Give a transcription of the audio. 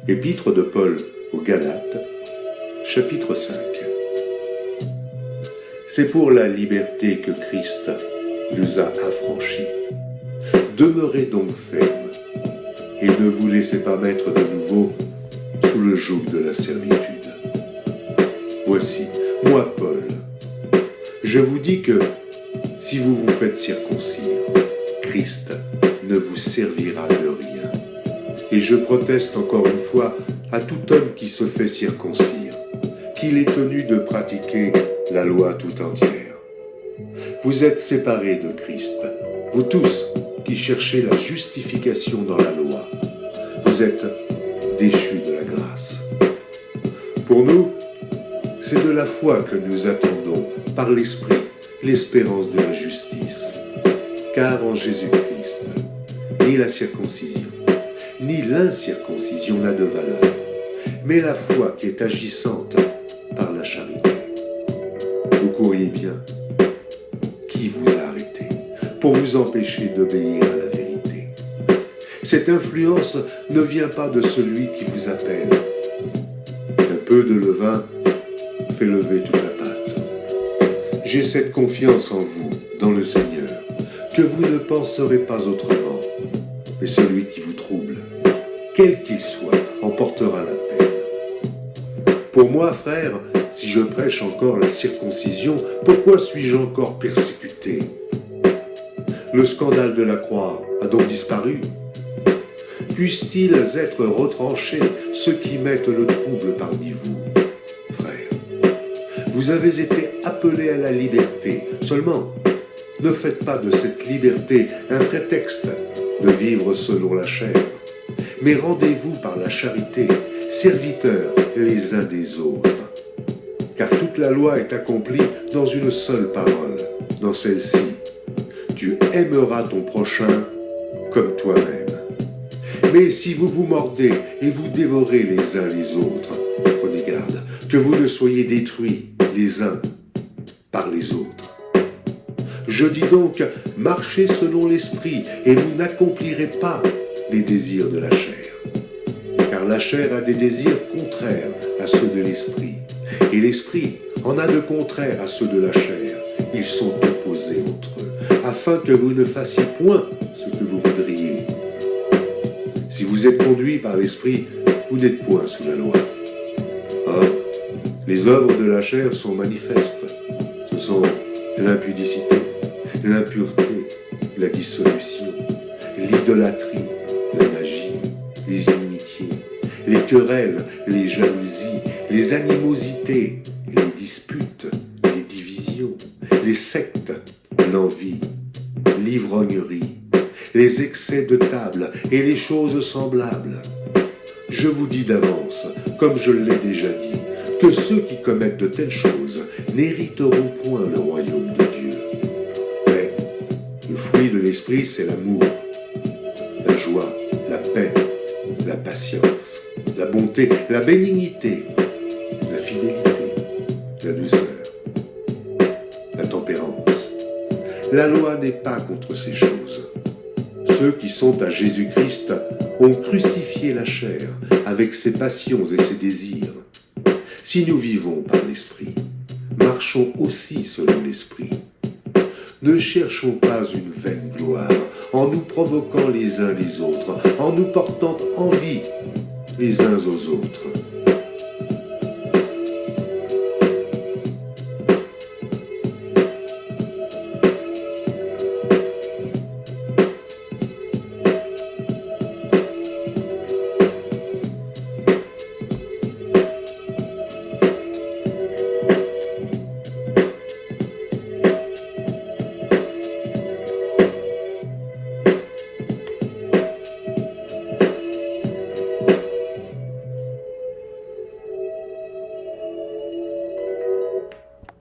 Épître de Paul aux Galates, chapitre 5. C'est pour la liberté que Christ nous a affranchis. Demeurez donc fermes et ne vous laissez pas mettre de nouveau sous le joug de la servitude. Voici, moi Paul, je vous dis que si vous vous faites circoncire, Christ ne vous servira de rien. Et je proteste encore une fois à tout homme qui se fait circoncire, qu'il est tenu de pratiquer la loi tout entière. Vous êtes séparés de Christ, vous tous qui cherchez la justification dans la loi. Vous êtes déchus de la grâce. Pour nous, c'est de la foi que nous attendons, par l'Esprit, l'espérance de la justice. Car en Jésus-Christ, ni la circoncision, ni l'incirconcision n'a de valeur, mais la foi qui est agissante par la charité. Vous courriez bien. Qui vous a arrêté pour vous empêcher d'obéir à la vérité? Cette influence ne vient pas de celui qui vous appelle. Un peu de levain fait lever toute la pâte. J'ai cette confiance en vous, dans le Seigneur, que vous ne penserez pas autrement, mais celui qui vous trouble, quel qu'il soit, en portera la peine. Pour moi, frère, si je prêche encore la circoncision, pourquoi suis-je encore persécuté? Le scandale de la croix a donc disparu? Puissent-ils être retranchés ceux qui mettent le trouble parmi vous? Frère, vous avez été appelés à la liberté. Seulement, ne faites pas de cette liberté un prétexte de vivre selon la chair, mais rendez-vous par la charité, serviteurs les uns des autres. Car toute la loi est accomplie dans une seule parole, dans celle-ci. Tu aimeras ton prochain comme toi-même. Mais si vous vous mordez et vous dévorez les uns les autres, prenez garde que vous ne soyez détruits les uns par les autres. Je dis donc, marchez selon l'esprit et vous n'accomplirez pas les désirs de la chair. Car la chair a des désirs contraires à ceux de l'esprit. Et l'esprit en a de contraires à ceux de la chair. Ils sont opposés entre eux, afin que vous ne fassiez point ce que vous voudriez. Si vous êtes conduits par l'esprit, vous n'êtes point sous la loi. Or, les œuvres de la chair sont manifestes. Ce sont l'impudicité, l'impureté, la dissolution, l'idolâtrie, la magie, les inimitiés, les querelles, les jalousies, les animosités, les disputes, les divisions, les sectes, l'envie, l'ivrognerie, les excès de table et les choses semblables. Je vous dis d'avance, comme je l'ai déjà dit, que ceux qui commettent de telles choses n'hériteront point le royaume de Dieu. Mais le fruit de l'esprit, c'est l'amour, la joie, la paix, la patience, la bonté, la bénignité, la fidélité, la douceur, la tempérance. La loi n'est pas contre ces choses. Ceux qui sont à Jésus-Christ ont crucifié la chair avec ses passions et ses désirs. Si nous vivons par l'Esprit, marchons aussi selon l'Esprit. Ne cherchons pas une vaine gloire en nous provoquant les uns les autres, en nous portant envie les uns aux autres.